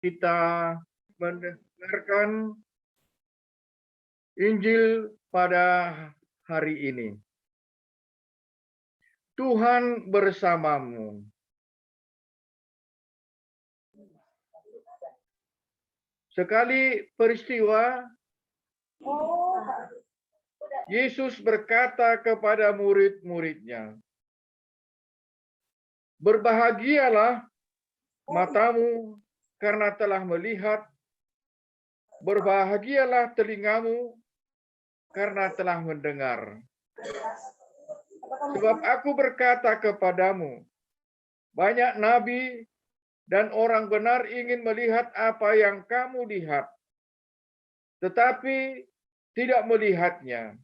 kita mendengarkan Injil pada hari ini. Tuhan bersamamu. Sekali peristiwa, Yesus berkata kepada murid-muridnya, "Berbahagialah matamu karena telah melihat, berbahagialah telingamu karena telah mendengar. Sebab aku berkata kepadamu, banyak nabi dan orang benar ingin melihat apa yang kamu lihat, tetapi tidak melihatnya,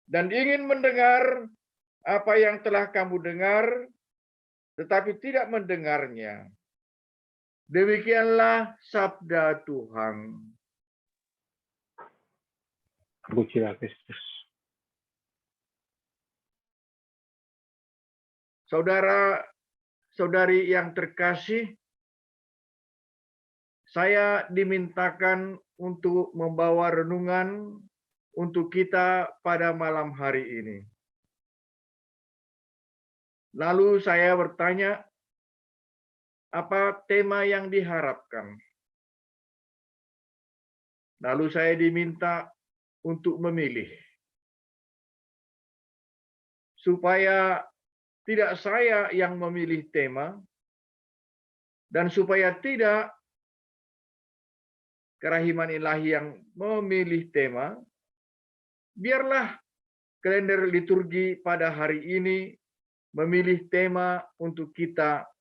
dan ingin mendengar apa yang telah kamu dengar, tetapi tidak mendengarnya." Demikianlah sabda Tuhan. Pujilah Kristus. Saudara-saudari yang terkasih, saya dimintakan untuk membawa renungan untuk kita pada malam hari ini. Lalu saya bertanya, apa tema yang diharapkan? Lalu saya diminta untuk memilih. Supaya tidak saya yang memilih tema, dan supaya tidak kerahiman ilahi yang memilih tema, biarlah kalender liturgi pada hari ini memilih tema untuk kita.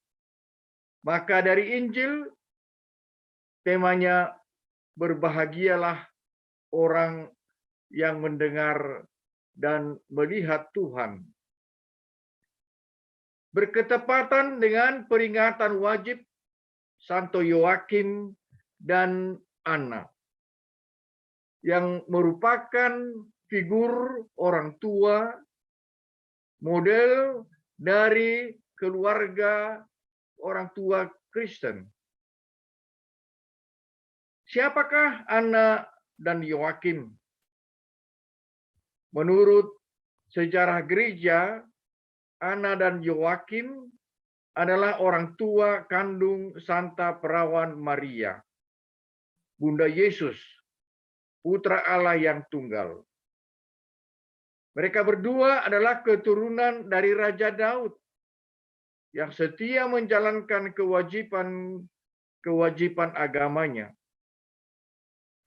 Maka dari Injil, temanya berbahagialah orang yang mendengar dan melihat Tuhan. Berketepatan dengan peringatan wajib Santo Yoakim dan Anna, yang merupakan figur orang tua, model dari keluarga orang tua Kristen. Siapakah Anna dan Yoakim? Menurut sejarah gereja, Anna dan Yoakim adalah orang tua kandung Santa Perawan Maria, Bunda Yesus, Putra Allah yang tunggal. Mereka berdua adalah keturunan dari Raja Daud yang setia menjalankan kewajiban agamanya.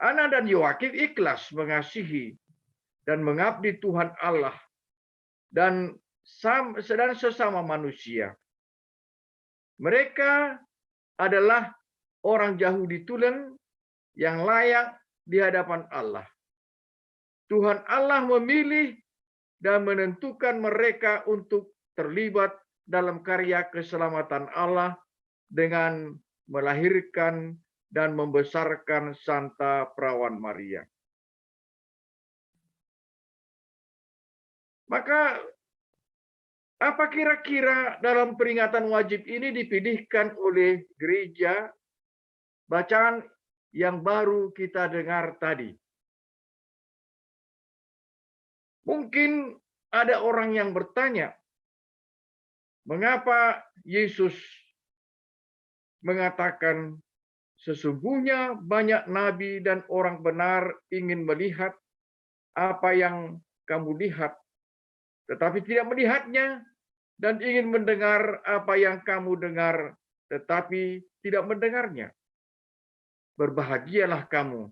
Anna dan Yoakim ikhlas mengasihi dan mengabdi Tuhan Allah dan sesama manusia. Mereka adalah orang Yahudi tulen yang layak di hadapan Allah. Tuhan Allah memilih dan menentukan mereka untuk terlibat dalam karya keselamatan Allah dengan melahirkan dan membesarkan Santa Perawan Maria. Maka apa kira-kira dalam peringatan wajib ini dipilihkan oleh gereja bacaan yang baru kita dengar tadi? Mungkin ada orang yang bertanya, mengapa Yesus mengatakan sesungguhnya banyak nabi dan orang benar ingin melihat apa yang kamu lihat, tetapi tidak melihatnya, dan ingin mendengar apa yang kamu dengar, tetapi tidak mendengarnya. Berbahagialah kamu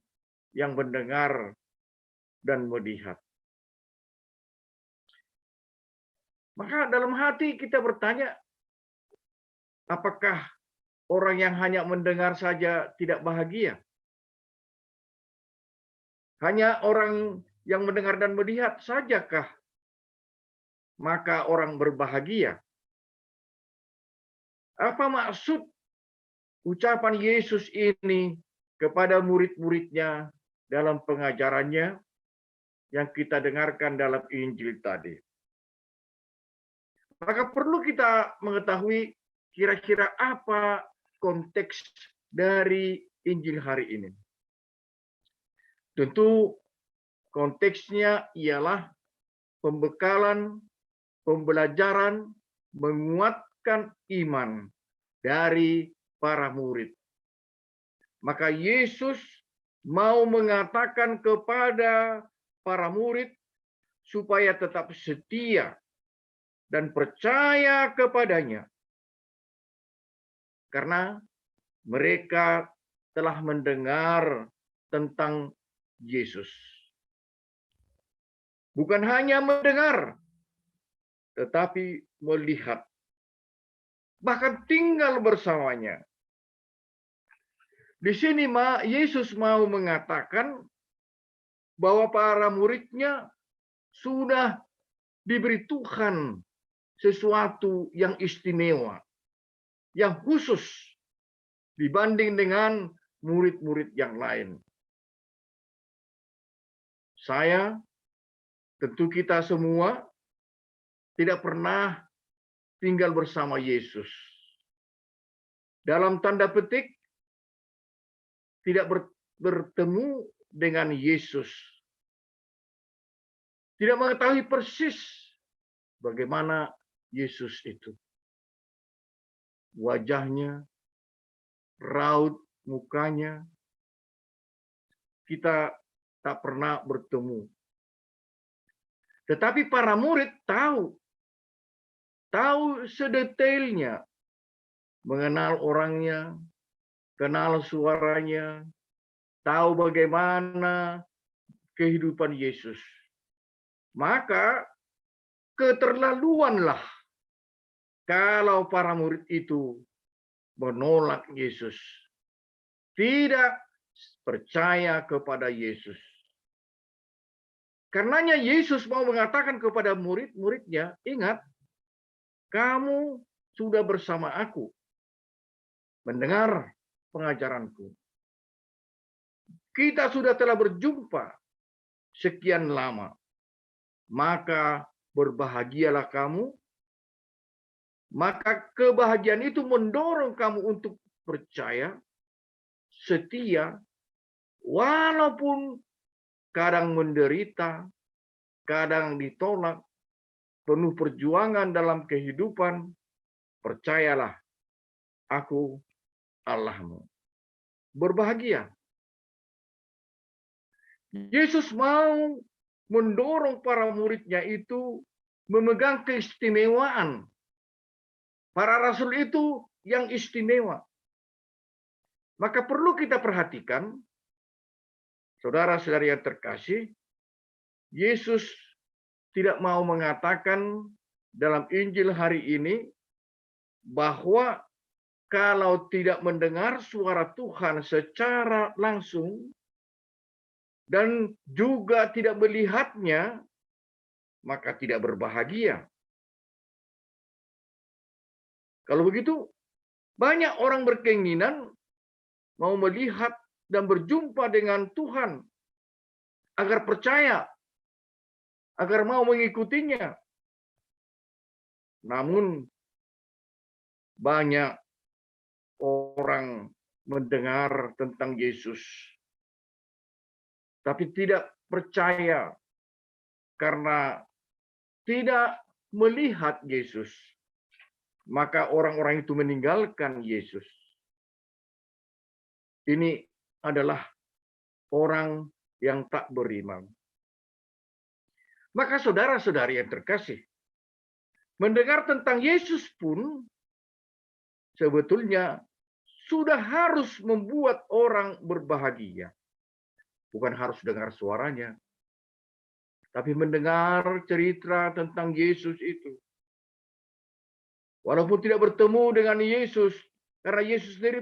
yang mendengar dan melihat. Maka dalam hati kita bertanya, apakah orang yang hanya mendengar saja tidak bahagia? Hanya orang yang mendengar dan melihat sajakah maka orang berbahagia? Apa maksud ucapan Yesus ini kepada murid-muridnya dalam pengajarannya yang kita dengarkan dalam Injil tadi? Maka perlu kita mengetahui kira-kira apa konteks dari Injil hari ini? Tentu konteksnya ialah pembekalan, pembelajaran, menguatkan iman dari para murid. Maka Yesus mau mengatakan kepada para murid supaya tetap setia dan percaya kepadanya. Karena mereka telah mendengar tentang Yesus. Bukan hanya mendengar, tetapi melihat. Bahkan tinggal bersamanya. Di sini Yesus mau mengatakan bahwa para muridnya sudah diberi Tuhan sesuatu yang istimewa, yang khusus dibanding dengan murid-murid yang lain. Saya, tentu kita semua tidak pernah tinggal bersama Yesus. Dalam tanda petik, tidak bertemu dengan Yesus. Tidak mengetahui persis bagaimana Yesus itu. Wajahnya, raut mukanya, kita tak pernah bertemu. Tetapi para murid tahu sedetailnya, mengenal orangnya, kenal suaranya, tahu bagaimana kehidupan Yesus. Maka keterlaluanlah kalau para murid itu menolak Yesus, tidak percaya kepada Yesus. Karenanya Yesus mau mengatakan kepada murid-muridnya, ingat, kamu sudah bersama aku, mendengar pengajaranku. Kita telah berjumpa sekian lama. Maka berbahagialah kamu. Maka kebahagiaan itu mendorong kamu untuk percaya, setia, walaupun kadang menderita, kadang ditolak, penuh perjuangan dalam kehidupan. Percayalah, aku Allahmu. Berbahagia. Yesus mau mendorong para muridnya itu memegang keistimewaan. Para rasul itu yang istimewa. Maka perlu kita perhatikan, saudara-saudari yang terkasih, Yesus tidak mau mengatakan dalam Injil hari ini bahwa kalau tidak mendengar suara Tuhan secara langsung dan juga tidak melihatnya, maka tidak berbahagia. Kalau begitu, banyak orang berkeinginan mau melihat dan berjumpa dengan Tuhan agar percaya, agar mau mengikutinya. Namun banyak orang mendengar tentang Yesus, tapi tidak percaya karena tidak melihat Yesus. Maka orang-orang itu meninggalkan Yesus. Ini adalah orang yang tak beriman. Maka saudara-saudari yang terkasih, mendengar tentang Yesus pun sebetulnya sudah harus membuat orang berbahagia. Bukan harus dengar suaranya, tapi mendengar cerita tentang Yesus itu. Walaupun tidak bertemu dengan Yesus, karena Yesus sendiri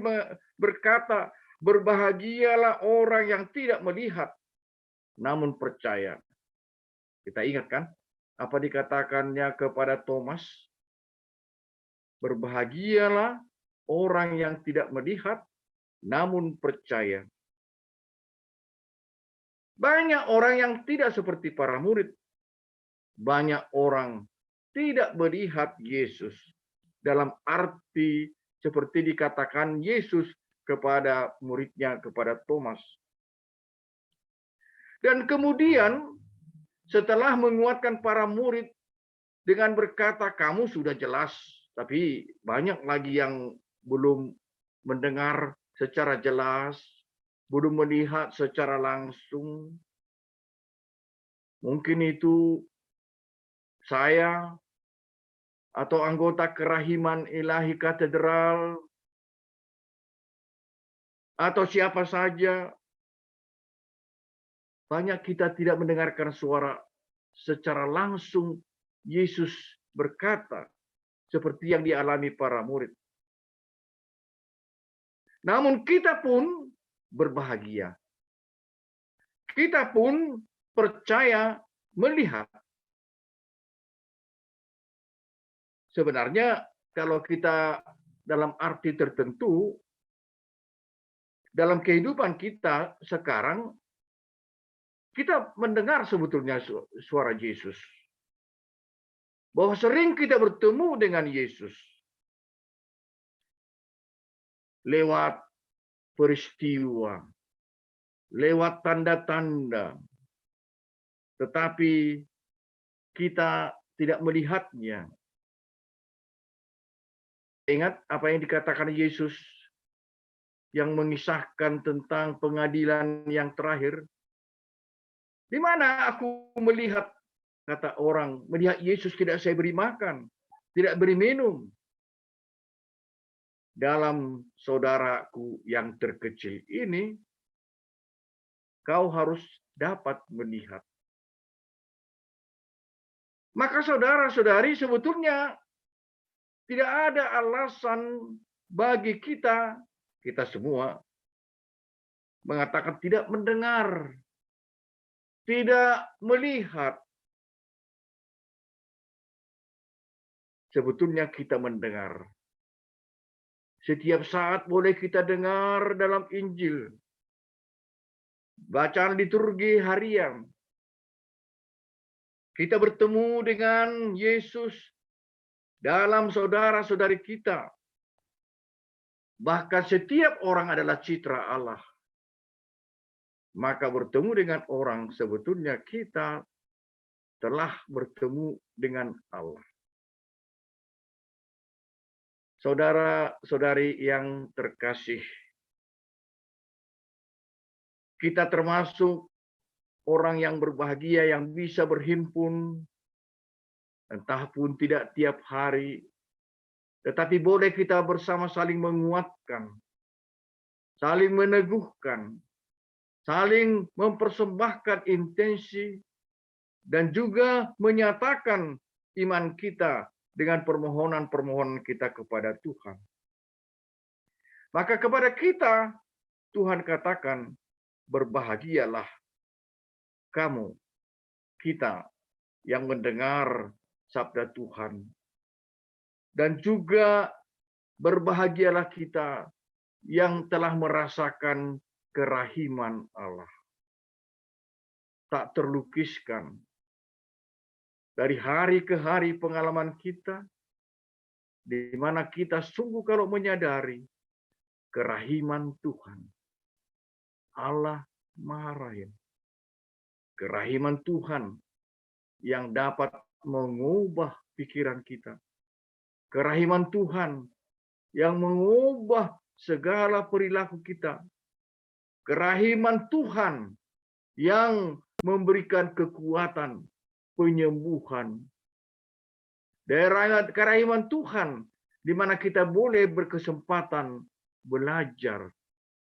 berkata, berbahagialah orang yang tidak melihat, namun percaya. Kita ingat kan, apa dikatakannya kepada Thomas? Berbahagialah orang yang tidak melihat, namun percaya. Banyak orang yang tidak seperti para murid. Banyak orang tidak melihat Yesus. Dalam arti seperti dikatakan Yesus kepada muridnya, kepada Thomas. Dan kemudian setelah menguatkan para murid dengan berkata, kamu sudah jelas, tapi banyak lagi yang belum mendengar secara jelas, belum melihat secara langsung. Mungkin itu saya atau anggota kerahiman ilahi katedral atau siapa saja. Banyak kita tidak mendengarkan suara secara langsung Yesus berkata seperti yang dialami para murid. Namun kita pun berbahagia. Kita pun percaya melihat. Sebenarnya kalau kita dalam arti tertentu, dalam kehidupan kita sekarang, kita mendengar sebetulnya suara Yesus. Bahwa sering kita bertemu dengan Yesus. Lewat peristiwa, lewat tanda-tanda. Tetapi kita tidak melihatnya. Ingat apa yang dikatakan Yesus yang mengisahkan tentang pengadilan yang terakhir. Di mana aku melihat, kata orang, melihat Yesus tidak saya beri makan, tidak beri minum. Dalam saudaraku yang terkecil ini, kau harus dapat melihat. Maka saudara-saudari sebetulnya tidak ada alasan bagi kita semua mengatakan tidak mendengar, tidak melihat. Sebetulnya kita mendengar. Setiap saat boleh kita dengar dalam Injil. Bacaan liturgi harian. Kita bertemu dengan Yesus dalam saudara-saudari kita. Bahkan setiap orang adalah citra Allah. Maka bertemu dengan orang sebetulnya kita telah bertemu dengan Allah. Saudara-saudari yang terkasih, kita termasuk orang yang berbahagia yang bisa berhimpun, entah pun tidak tiap hari, tetapi boleh kita bersama saling menguatkan, saling meneguhkan, saling mempersembahkan intensi, dan juga menyatakan iman kita dengan permohonan-permohonan kita kepada Tuhan. Maka kepada kita, Tuhan katakan, berbahagialah kamu, kita yang mendengar sabda Tuhan. Dan juga berbahagialah kita yang telah merasakan kerahiman Allah. Tak terlukiskan. Dari hari ke hari pengalaman kita, di mana kita sungguh kalau menyadari kerahiman Tuhan. Allah Maha Rahim. Kerahiman Tuhan yang dapat mengubah pikiran kita. Kerahiman Tuhan yang mengubah segala perilaku kita. Kerahiman Tuhan yang memberikan kekuatan, penyembuhan. Kerahiman Tuhan di mana kita boleh berkesempatan belajar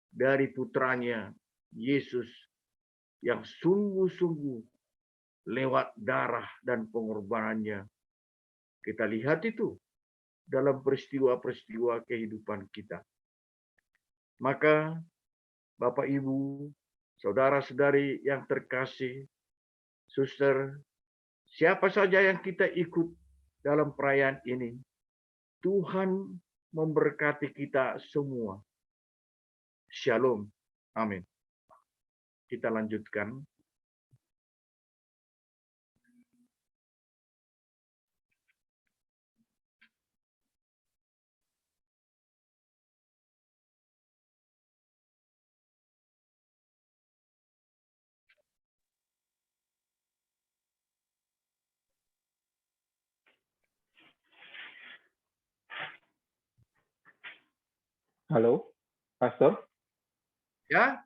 dari putranya Yesus yang sungguh-sungguh lewat darah dan pengorbanannya. Kita lihat itu dalam peristiwa-peristiwa kehidupan kita. Maka Bapak Ibu, saudara-saudari yang terkasih, suster, siapa saja yang kita ikut dalam perayaan ini, Tuhan memberkati kita semua. Shalom. Amin. Kita lanjutkan. Halo, Pastor? Ya,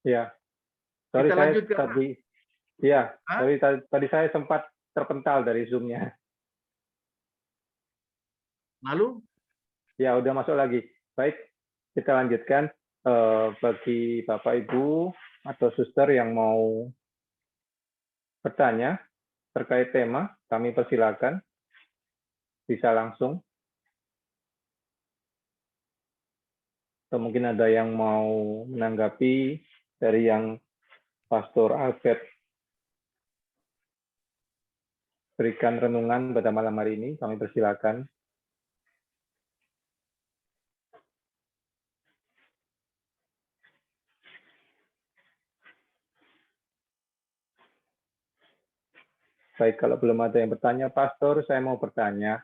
Ya, sorry kita saya lanjutkan. tadi, ya, Hah? sorry tadi saya sempat terpental dari Zoom-nya. Lalu, Ya, udah masuk lagi. Baik, kita lanjutkan. Bagi Bapak Ibu atau suster yang mau bertanya terkait tema, kami persilakan bisa langsung. Atau mungkin ada yang mau menanggapi dari yang Pastor Albert berikan renungan pada malam hari ini, kami persilakan. Baik, kalau belum ada yang bertanya, Pastor, saya mau bertanya.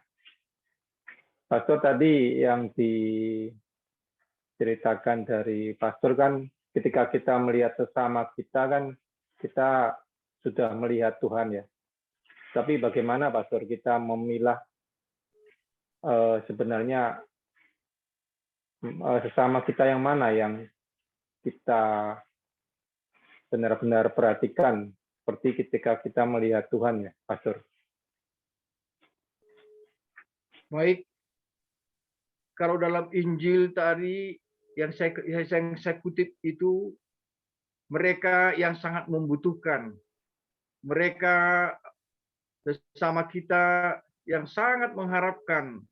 Pastor, tadi yang diceritakan dari Pastor kan, ketika kita melihat sesama kita kan, kita sudah melihat Tuhan ya. Tapi bagaimana, Pastor, kita memilah sebenarnya sesama kita yang mana yang kita benar-benar perhatikan, seperti ketika kita melihat Tuhan ya, Pastor. baik, kalau dalam Injil tadi yang saya kutip itu, mereka yang sangat membutuhkan, mereka sesama kita yang sangat mengharapkan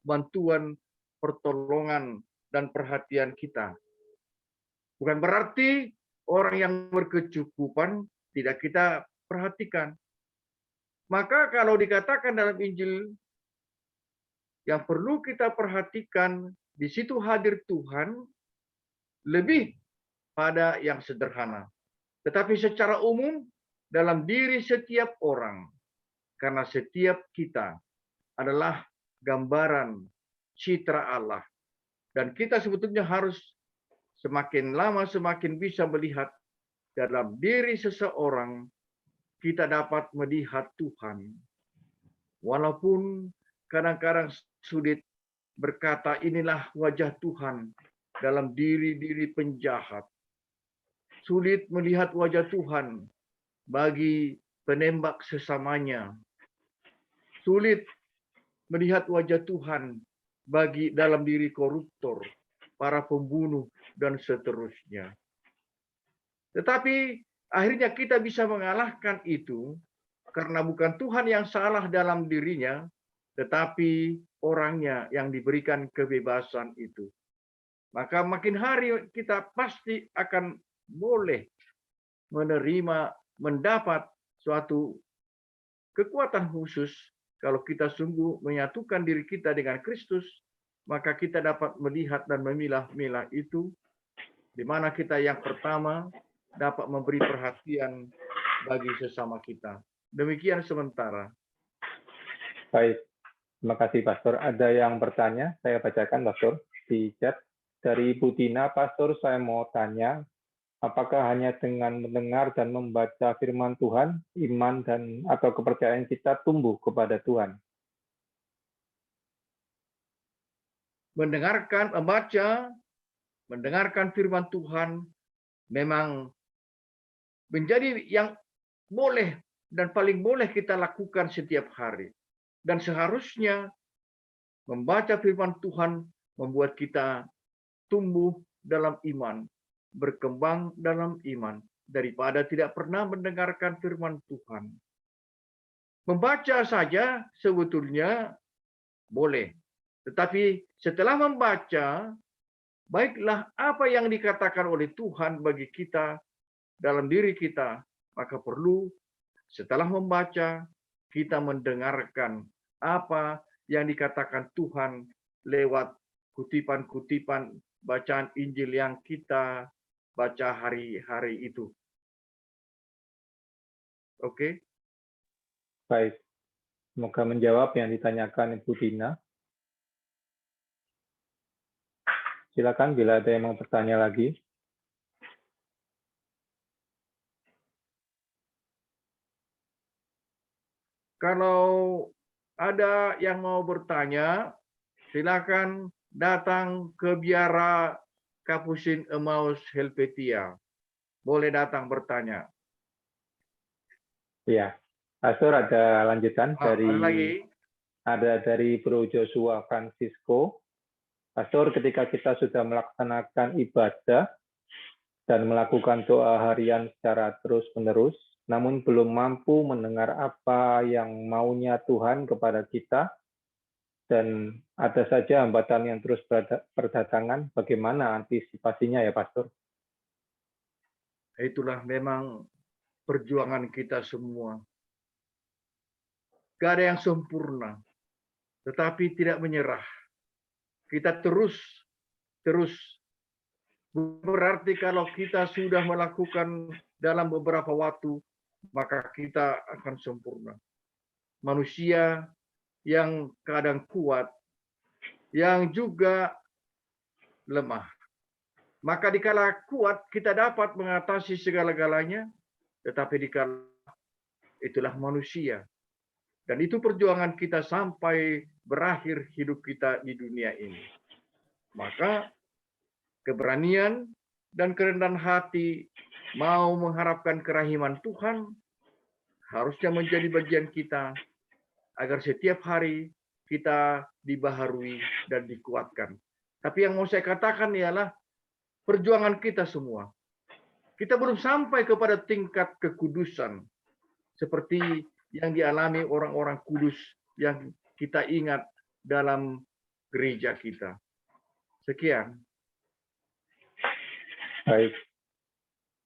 bantuan, pertolongan, dan perhatian kita. Bukan berarti orang yang berkecukupan tidak kita perhatikan. Maka kalau dikatakan dalam Injil, yang perlu kita perhatikan, di situ hadir Tuhan lebih pada yang sederhana. Tetapi secara umum, dalam diri setiap orang, karena setiap kita adalah gambaran citra Allah. Dan kita sebetulnya harus semakin lama semakin bisa melihat dalam diri seseorang, kita dapat melihat Tuhan. Walaupun kadang-kadang sulit berkata inilah wajah Tuhan dalam diri-diri penjahat. Sulit melihat wajah Tuhan bagi penembak sesamanya. Sulit melihat wajah Tuhan bagi dalam diri koruptor, para pembunuh, dan seterusnya. Tetapi akhirnya kita bisa mengalahkan itu karena bukan Tuhan yang salah dalam dirinya, tetapi orangnya yang diberikan kebebasan itu. Maka makin hari kita pasti akan boleh menerima, mendapat suatu kekuatan khusus kalau kita sungguh menyatukan diri kita dengan Kristus, maka kita dapat melihat dan memilah-milah itu, di mana kita yang pertama dapat memberi perhatian bagi sesama kita. Demikian sementara. Baik, terima kasih Pastor. Ada yang bertanya, saya bacakan Pastor di chat. Dari Ibu Tina, Pastor, saya mau tanya, apakah hanya dengan mendengar dan membaca firman Tuhan, iman dan atau kepercayaan kita tumbuh kepada Tuhan? Mendengarkan, membaca, mendengarkan firman Tuhan memang menjadi yang boleh dan paling boleh kita lakukan setiap hari. Dan seharusnya membaca firman Tuhan membuat kita tumbuh dalam iman, berkembang dalam iman, daripada tidak pernah mendengarkan firman Tuhan. Membaca saja sebetulnya boleh. Tetapi setelah membaca, baiklah apa yang dikatakan oleh Tuhan bagi kita dalam diri kita, maka perlu setelah membaca, kita mendengarkan apa yang dikatakan Tuhan lewat kutipan-kutipan bacaan Injil yang kita baca hari-hari itu. Oke? Baik, semoga menjawab yang ditanyakan Ibu Tina. Silakan bila ada yang mau bertanya lagi. Kalau ada yang mau bertanya, silakan datang ke biara Kapusin Emmaus Helvetia. Boleh datang bertanya. Iya, Pastor ada lanjutan Ada lagi. dari Bro Joshua Francisco. Pastor, ketika kita sudah melaksanakan ibadah dan melakukan doa harian secara terus-menerus, namun belum mampu mendengar apa yang maunya Tuhan kepada kita, dan ada saja hambatan yang terus berdatangan, bagaimana antisipasinya ya, Pastor? Itulah memang perjuangan kita semua. Gak ada yang sempurna, tetapi tidak menyerah. Kita terus berarti kalau kita sudah melakukan dalam beberapa waktu, maka kita akan sempurna. Manusia yang kadang kuat, yang juga lemah. Maka dikala kuat, kita dapat mengatasi segala-galanya, tetapi dikala itulah manusia. Dan itu perjuangan kita sampai berakhir hidup kita di dunia ini. Maka keberanian dan kerendahan hati mau mengharapkan kerahiman Tuhan harusnya menjadi bagian kita agar setiap hari kita dibaharui dan dikuatkan. Tapi yang mau saya katakan ialah perjuangan kita semua. Kita belum sampai kepada tingkat kekudusan seperti yang dialami orang-orang kudus yang kita ingat dalam gereja kita. Sekian. Baik,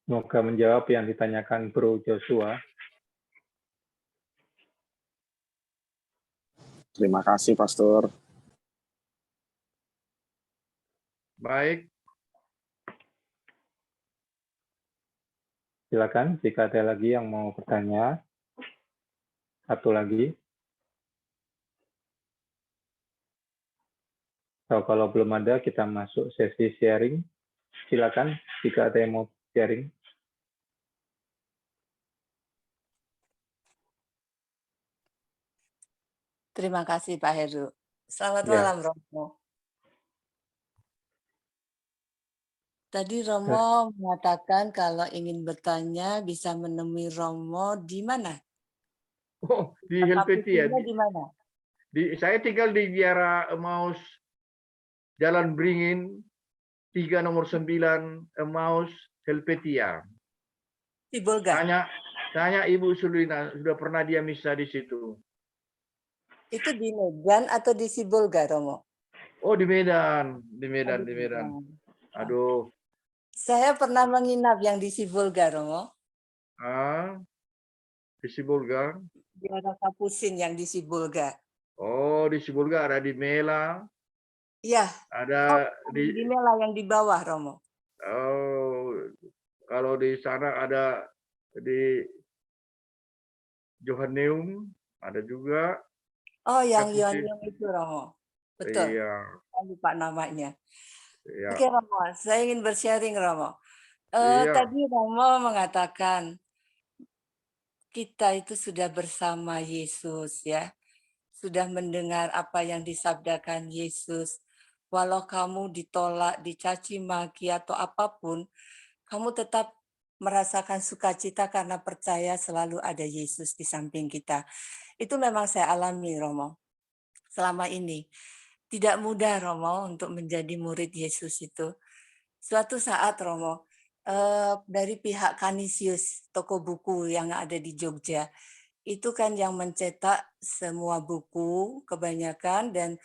semoga menjawab yang ditanyakan Bro Joshua. Terima kasih, Pastor. Baik. Silakan jika ada lagi yang mau bertanya. Satu lagi. So, kalau belum ada, kita masuk sesi sharing. Silakan jika ada yang mau sharing. Terima kasih Pak Heru. Selamat Ya. malam Romo. Tadi Romo mengatakan kalau ingin bertanya bisa menemui Romo di mana? Oh, di Helvetia. Di mana? Saya tinggal di biara Emmaus Jalan Beringin 3 nomor 9 Emmaus Helvetia. Di Bolga. Tanya Ibu Sulina, sudah pernah dia misa di situ. Itu di Medan atau di Sibolga, Romo? Oh, di Medan. Aduh. Saya pernah menginap yang di Sibolga, Romo. Di Sibolga. Di ada Kapusin yang di Sibolga. Oh, di Sibolga ada di Mela. Iya. Ada di Mela yang di bawah, Romo. Oh, kalau di sana ada di Johanneum, ada juga. Oh, yang Johanneum itu, Romo. Betul. Iya. Saya lupa namanya. Iya. Oke, Romo. Saya ingin bersharing, Romo. Iya. Tadi Romo mengatakan kita itu sudah bersama Yesus, ya. Sudah mendengar apa yang disabdakan Yesus. Walau kamu ditolak, dicaci maki atau apapun, kamu tetap merasakan sukacita karena percaya selalu ada Yesus di samping kita. Itu memang saya alami, Romo. Selama ini tidak mudah, Romo, untuk menjadi murid Yesus itu. Suatu saat, Romo, dari pihak Canisius, toko buku yang ada di Jogja, itu kan yang mencetak semua buku kebanyakan, dan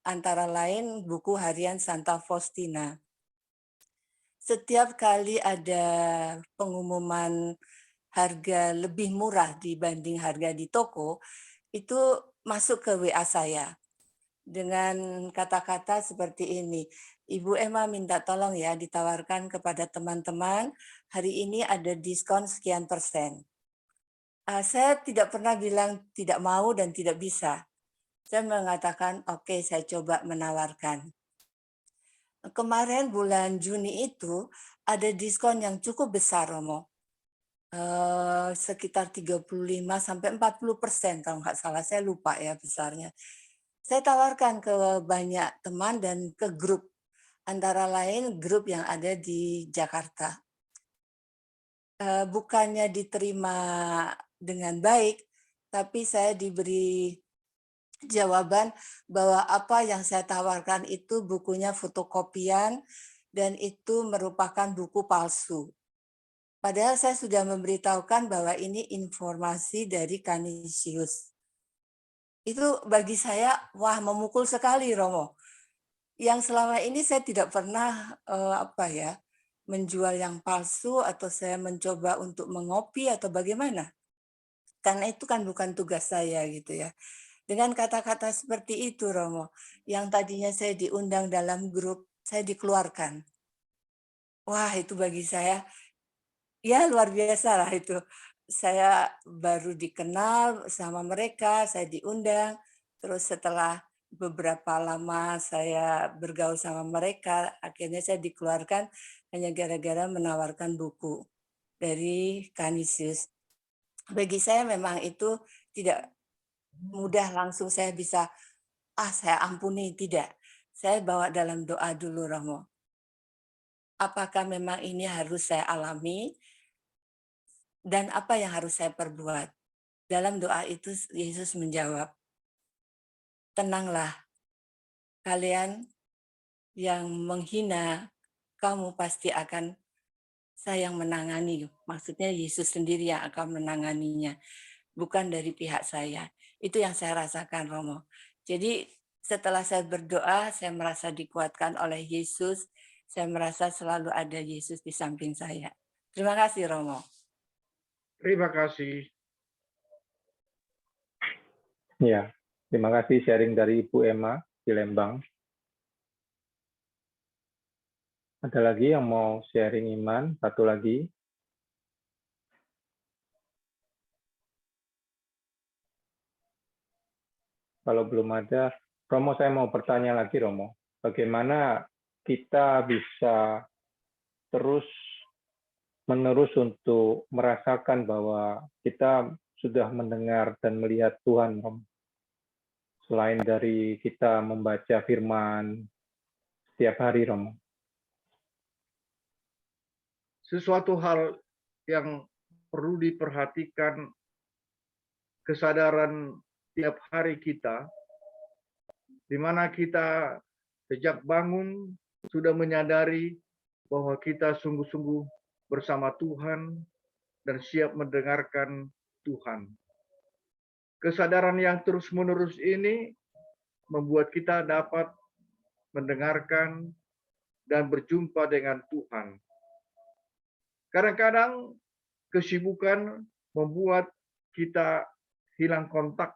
antara lain buku harian Santa Faustina. Setiap kali ada pengumuman harga lebih murah dibanding harga di toko, itu masuk ke WA saya dengan kata-kata seperti ini, Ibu Emma minta tolong ya ditawarkan kepada teman-teman, hari ini ada diskon sekian persen. Saya tidak pernah bilang tidak mau dan tidak bisa. Saya mengatakan, oke, saya coba menawarkan. Kemarin bulan Juni itu ada diskon yang cukup besar, Romo. Sekitar 35-40% kalau nggak salah, saya lupa ya besarnya. Saya tawarkan ke banyak teman dan ke grup, antara lain grup yang ada di Jakarta. Bukannya diterima dengan baik, tapi saya diberi jawaban bahwa apa yang saya tawarkan itu bukunya fotokopian dan itu merupakan buku palsu. Padahal saya sudah memberitahukan bahwa ini informasi dari Canisius. Itu bagi saya, wah, memukul sekali, Romo. Yang selama ini saya tidak pernah menjual yang palsu atau saya mencoba untuk mengopi atau bagaimana. Karena itu kan bukan tugas saya gitu ya. Dengan kata-kata seperti itu, Romo, yang tadinya saya diundang dalam grup, saya dikeluarkan. Wah, itu bagi saya, ya luar biasa lah itu. Saya baru dikenal sama mereka, saya diundang, terus setelah beberapa lama saya bergaul sama mereka, akhirnya saya dikeluarkan hanya gara-gara menawarkan buku dari Canisius. Bagi saya memang itu tidak mudah langsung saya bisa, saya ampuni, tidak. Saya bawa dalam doa dulu, Romo. Apakah memang ini harus saya alami? Dan apa yang harus saya perbuat? Dalam doa itu Yesus menjawab, tenanglah, kalian yang menghina, kamu pasti akan saya yang menangani. Maksudnya Yesus sendiri yang akan menanganinya, bukan dari pihak saya. Itu yang saya rasakan, Romo. Jadi setelah saya berdoa, saya merasa dikuatkan oleh Yesus. Saya merasa selalu ada Yesus di samping saya. Terima kasih, Romo. Terima kasih. Ya, terima kasih sharing dari Ibu Emma di Lembang. Ada lagi yang mau sharing iman? Satu lagi. Kalau belum ada, Romo, saya mau bertanya lagi, Romo. Bagaimana kita bisa terus-menerus untuk merasakan bahwa kita sudah mendengar dan melihat Tuhan, Romo? Selain dari kita membaca firman setiap hari, Romo. Sesuatu hal yang perlu diperhatikan, kesadaran tiap hari kita, di mana kita sejak bangun sudah menyadari bahwa kita sungguh-sungguh bersama Tuhan dan siap mendengarkan Tuhan. Kesadaran yang terus-menerus ini membuat kita dapat mendengarkan dan berjumpa dengan Tuhan. Kadang-kadang kesibukan membuat kita hilang kontak.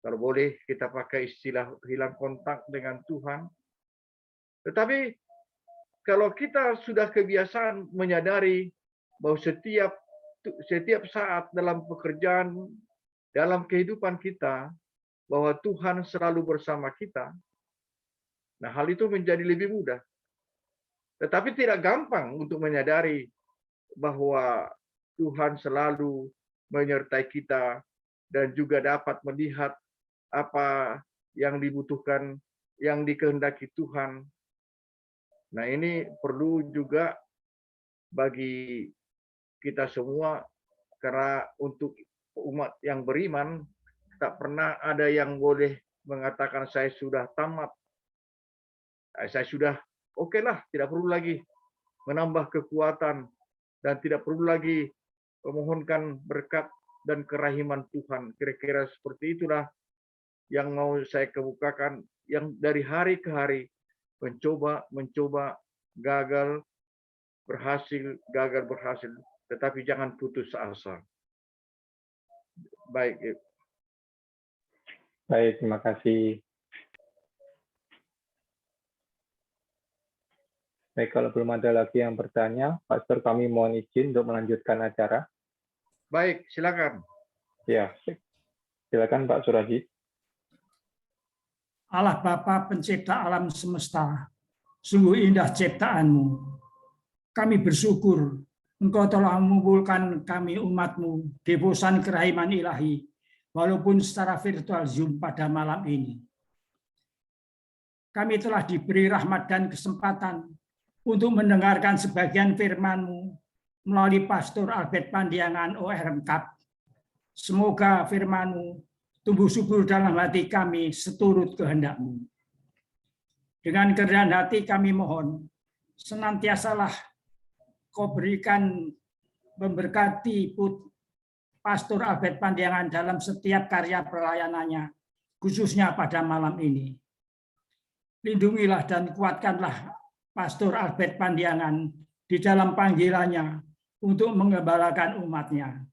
Kalau boleh kita pakai istilah hilang kontak dengan Tuhan. Tetapi kalau kita sudah kebiasaan menyadari bahwa setiap saat dalam pekerjaan, dalam kehidupan kita, bahwa Tuhan selalu bersama kita, nah hal itu menjadi lebih mudah. Tetapi tidak gampang untuk menyadari bahwa Tuhan selalu menyertai kita dan juga dapat melihat apa yang dibutuhkan, yang dikehendaki Tuhan. Nah, ini perlu juga bagi kita semua, karena untuk umat yang beriman, tak pernah ada yang boleh mengatakan saya sudah tamat. Saya sudah oke lah, tidak perlu lagi menambah kekuatan dan tidak perlu lagi memohonkan berkat dan kerahiman Tuhan. Kira-kira seperti itulah yang mau saya kemukakan, yang dari hari ke hari mencoba, gagal, berhasil, tetapi jangan putus asa. Baik. Baik, terima kasih. Baik, kalau belum ada lagi yang bertanya, Pastor, kami mohon izin untuk melanjutkan acara. Baik, silakan. Ya, silakan Pak Suraji. Allah Bapa pencipta alam semesta, sungguh indah ciptaan-Mu. Kami bersyukur Engkau telah mengumpulkan kami umat-Mu di bosan kerahiman ilahi walaupun secara virtual Zoom pada malam ini. Kami telah diberi rahmat dan kesempatan untuk mendengarkan sebagian firman-Mu melalui Pastor Albert Pandiangan ORM Cup. Semoga firman-Mu tumbuh subur dalam hati kami seturut kehendak-Mu. Dengan kerendahan hati kami mohon, senantiasalah Kau berikan memberkati Pastor Albert Pandiangan dalam setiap karya pelayanannya, khususnya pada malam ini. Lindungilah dan kuatkanlah Pastor Albert Pandiangan di dalam panggilannya untuk mengembalakan umatnya.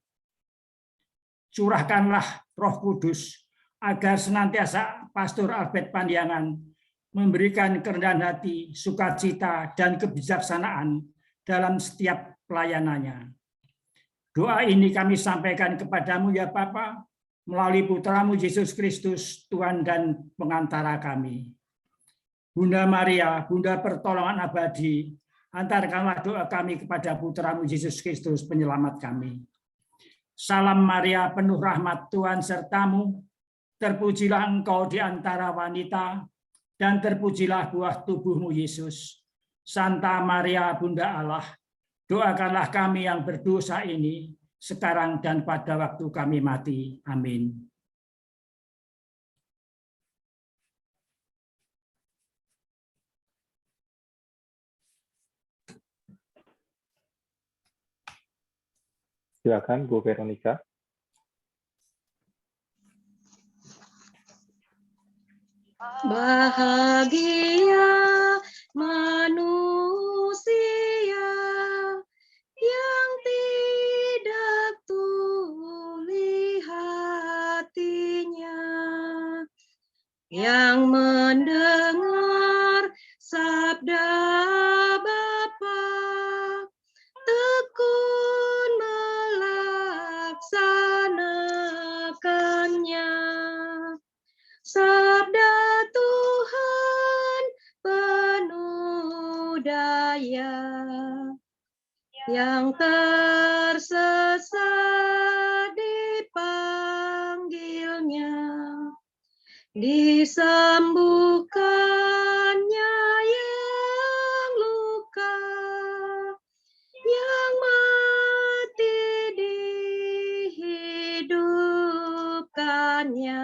Curahkanlah Roh Kudus agar senantiasa Pastor Albert Pandiangan memberikan kerendahan hati, sukacita, dan kebijaksanaan dalam setiap pelayanannya. Doa ini kami sampaikan kepadamu ya Bapa, melalui putramu Yesus Kristus, Tuhan dan pengantara kami. Bunda Maria, Bunda pertolongan abadi, antarkanlah doa kami kepada putramu Yesus Kristus, penyelamat kami. Salam Maria, penuh rahmat Tuhan sertamu, terpujilah engkau di antara wanita, dan terpujilah buah tubuhmu Yesus. Santa Maria, Bunda Allah, doakanlah kami yang berdosa ini, sekarang dan pada waktu kami mati. Amin. Silakan Bu Veronica. Bahagia manusia yang tidak tuli hatinya, yang mendengar sabda Bapa, tekun melaksanakannya. Sabda Tuhan penuh daya, yang tersesat dipanggilnya, disembuhkannya yang luka, yang mati dihidupkannya.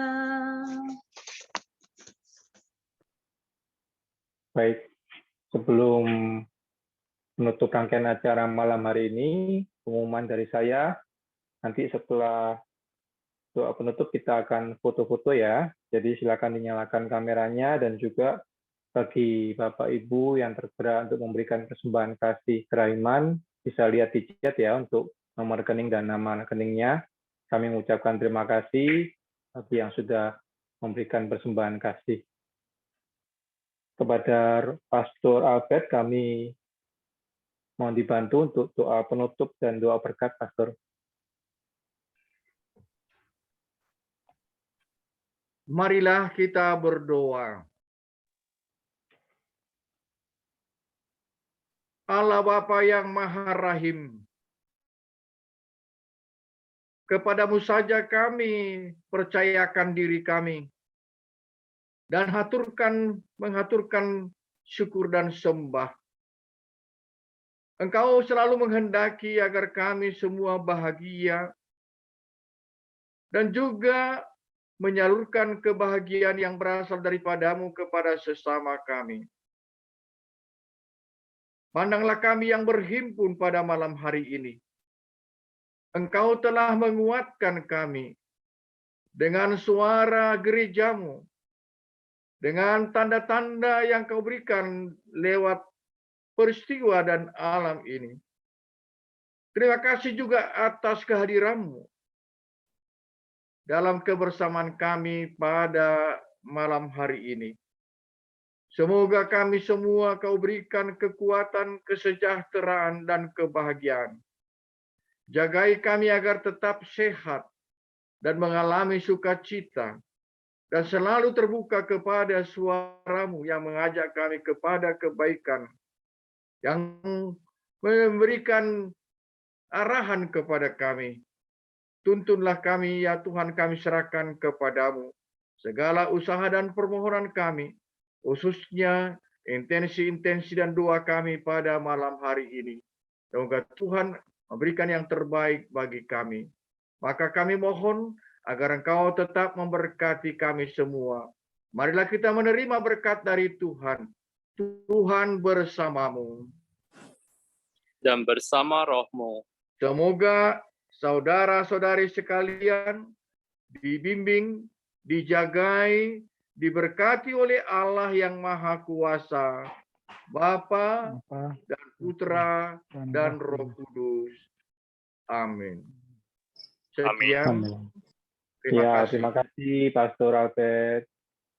Baik, sebelum menutup rangkaian acara malam hari ini, pengumuman dari saya, nanti setelah doa penutup kita akan foto-foto ya, jadi silakan dinyalakan kameranya, dan juga bagi Bapak Ibu yang tergerak untuk memberikan persembahan kasih kerahiman, bisa lihat di chat ya untuk nomor rekening dan nama rekeningnya. Kami mengucapkan terima kasih bagi yang sudah memberikan persembahan kasih. Kepada Pastor Albert, kami mohon dibantu untuk doa penutup dan doa berkat, Pastor. Marilah kita berdoa. Allah Bapa yang Maha Rahim, kepadamu saja kami percayakan diri kami, dan mengaturkan syukur dan sembah. Engkau selalu menghendaki agar kami semua bahagia dan juga menyalurkan kebahagiaan yang berasal daripadamu kepada sesama kami. Pandanglah kami yang berhimpun pada malam hari ini. Engkau telah menguatkan kami dengan suara gerejamu, dengan tanda-tanda yang kau berikan lewat peristiwa dan alam ini. Terima kasih juga atas kehadiranmu dalam kebersamaan kami pada malam hari ini. Semoga kami semua kau berikan kekuatan, kesejahteraan, dan kebahagiaan. Jagai kami agar tetap sehat dan mengalami sukacita, dan selalu terbuka kepada suaramu yang mengajak kami kepada kebaikan, yang memberikan arahan kepada kami. Tuntunlah kami, ya Tuhan, kami serahkan kepadamu. Segala usaha dan permohonan kami, khususnya intensi-intensi dan doa kami pada malam hari ini. Semoga Tuhan memberikan yang terbaik bagi kami. Maka kami mohon agar Engkau tetap memberkati kami semua. Marilah kita menerima berkat dari Tuhan. Tuhan bersamamu. Dan bersama rohmu. Semoga saudara-saudari sekalian dibimbing, dijagai, diberkati oleh Allah yang Maha Kuasa, Bapa dan Putra dan Roh Kudus. Amin. Sekian. Ya, terima kasih Pastor Albert.